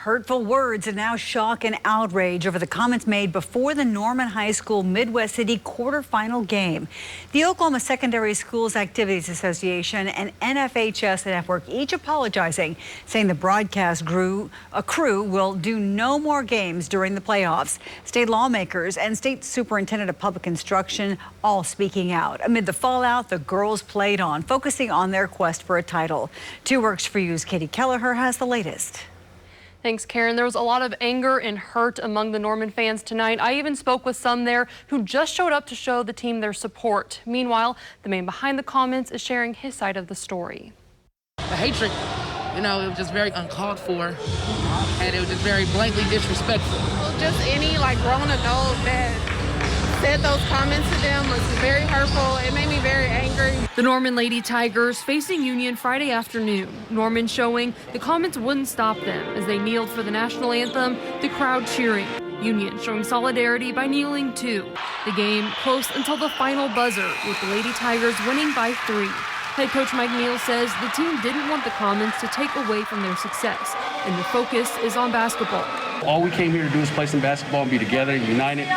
Hurtful words and now shock and outrage over the comments made before the Norman High School Midwest City quarterfinal game. The Oklahoma Secondary Schools Activities Association and NFHS Network each apologizing, saying the broadcast crew will do no more games during the playoffs. State lawmakers and State Superintendent of Public Instruction all speaking out. Amid the fallout the girls played on, focusing on their quest for a title. 2 Works for You's Katie Kelleher has the latest. Thanks, Karen. There was a lot of anger and hurt among the Norman fans tonight. I even spoke with some there who just showed up to show the team their support. Meanwhile, the man behind the comments is sharing his side of the story. The hatred, it was just very uncalled for, and it was just very blatantly disrespectful. Just any grown adult that said those comments to them was very hurtful. It made me very angry. The Norman Lady Tigers facing Union Friday afternoon. Norman showing the comments wouldn't stop them as they kneeled for the national anthem, the crowd cheering. Union showing solidarity by kneeling too. The game close until the final buzzer, with the Lady Tigers winning by 3. Head coach Mike Neal says the team didn't want the comments to take away from their success, and the focus is on basketball. All we came here to do is play some basketball and be together, united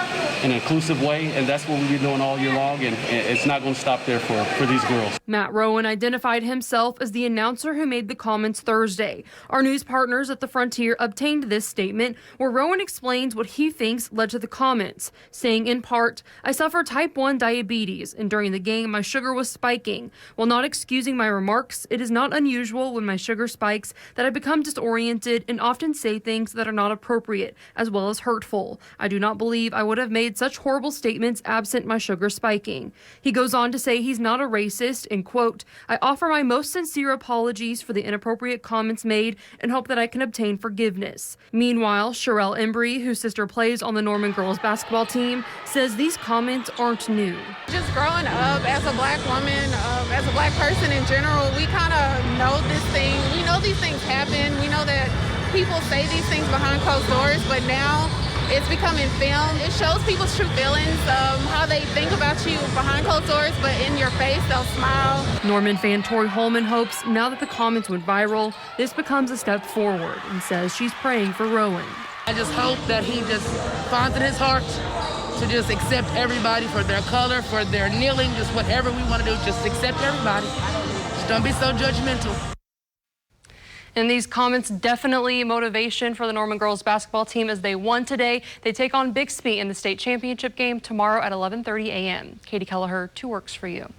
in an inclusive way, and that's what we've been doing all year long, and it's not going to stop there for these girls. Matt Rowan identified himself as the announcer who made the comments Thursday. Our news partners at the Frontier obtained this statement where Rowan explains what he thinks led to the comments, saying in part, "I suffer type 1 diabetes, and during the game my sugar was spiking. While not excusing my remarks, it is not unusual when my sugar spikes that I become disoriented and often say things that are not appropriate, as well as hurtful. I do not believe I would have made such horrible statements absent my sugar spiking." He goes on to say he's not a racist and, quote, "I offer my most sincere apologies for the inappropriate comments made and hope that I can obtain forgiveness." Meanwhile, Sherelle Embry, whose sister plays on the Norman girls basketball team, says these comments aren't new. Just growing up as a black woman, as a black person in general, we kind of know this thing. We know these things happen. We know that people say these things behind closed doors, but now it's becoming film. It shows people's true feelings, how they think about you behind closed doors, but in your face, they'll smile. Norman fan Tori Holman hopes now that the comments went viral, this becomes a step forward, and says she's praying for Rowan. I just hope that he just finds in his heart to just accept everybody for their color, for their kneeling, just whatever we want to do, just accept everybody. Just don't be so judgmental. And these comments definitely motivation for the Norman girls basketball team as they won today. They take on Bixby in the state championship game tomorrow at 11:30 a.m. Katie Kelleher, 2 Works for You.